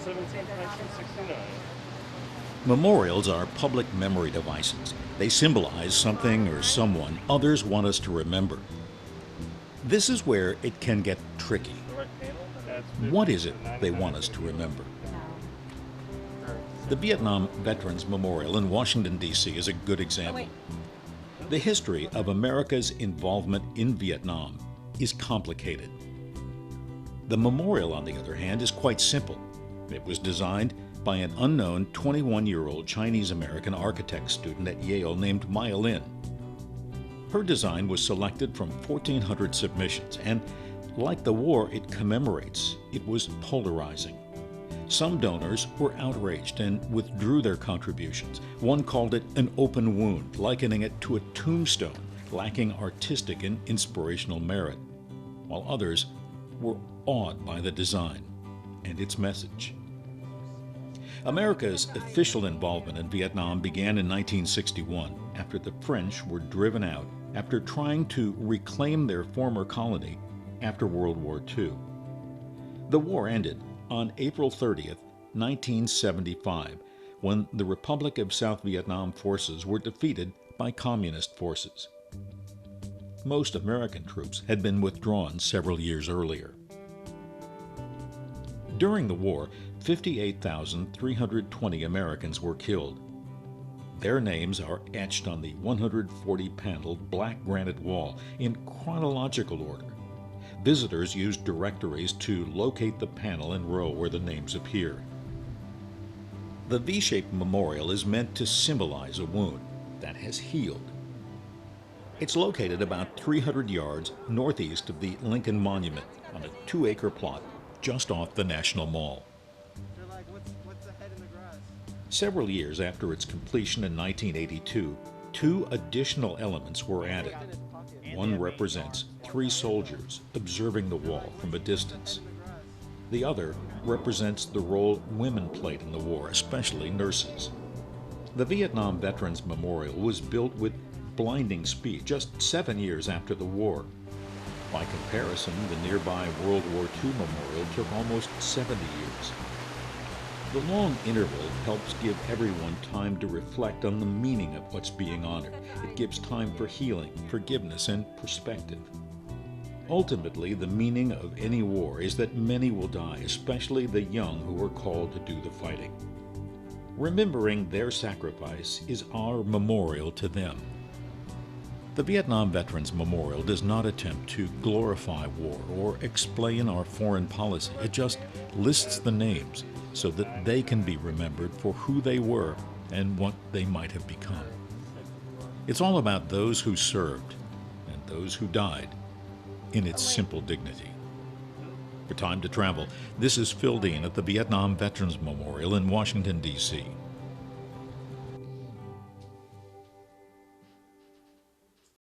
17th, 1969. Memorials are public memory devices. They symbolize something or someone others want us to remember. This is where it can get tricky. What is it they want us to remember? The Vietnam Veterans Memorial in Washington, D.C. is a good example. The history of America's involvement in Vietnam is complicated. The memorial, on the other hand, is quite simple. It was designed by an unknown 21-year-old Chinese-American architect student at Yale named Maya Lin. Her design was selected from 1,400 submissions, and like the war it commemorates, it was polarizing. Some donors were outraged and withdrew their contributions. One called it an open wound, likening it to a tombstone lacking artistic and inspirational merit, while others were awed by the design and its message. America's official involvement in Vietnam began in 1961 after the French were driven out after trying to reclaim their former colony after World War II. The war ended on April 30th, 1975, when the Republic of South Vietnam forces were defeated by communist forces. Most American troops had been withdrawn several years earlier. During the war, 58,320 Americans were killed. Their names are etched on the 140-paneled black granite wall in chronological order. Visitors use directories to locate the panel and row where the names appear. The V-shaped memorial is meant to symbolize a wound that has healed. It's located about 300 yards northeast of the Lincoln Monument on a 2-acre plot just off the National Mall. Several years after its completion in 1982, 2 additional elements were added. One represents 3 soldiers observing the wall from a distance. The other represents the role women played in the war, especially nurses. The Vietnam Veterans Memorial was built with blinding speed just 7 years after the war. By comparison, the nearby World War II memorial took almost 70 years. The long interval helps give everyone time to reflect on the meaning of what's being honored. It gives time for healing, forgiveness, and perspective. Ultimately, the meaning of any war is that many will die, especially the young who are called to do the fighting. Remembering their sacrifice is our memorial to them. The Vietnam Veterans Memorial does not attempt to glorify war or explain our foreign policy. It just lists the names so that they can be remembered for who they were and what they might have become. It's all about those who served and those who died in its simple dignity. For Time to Travel, this is Phil Dean at the Vietnam Veterans Memorial in Washington, D.C.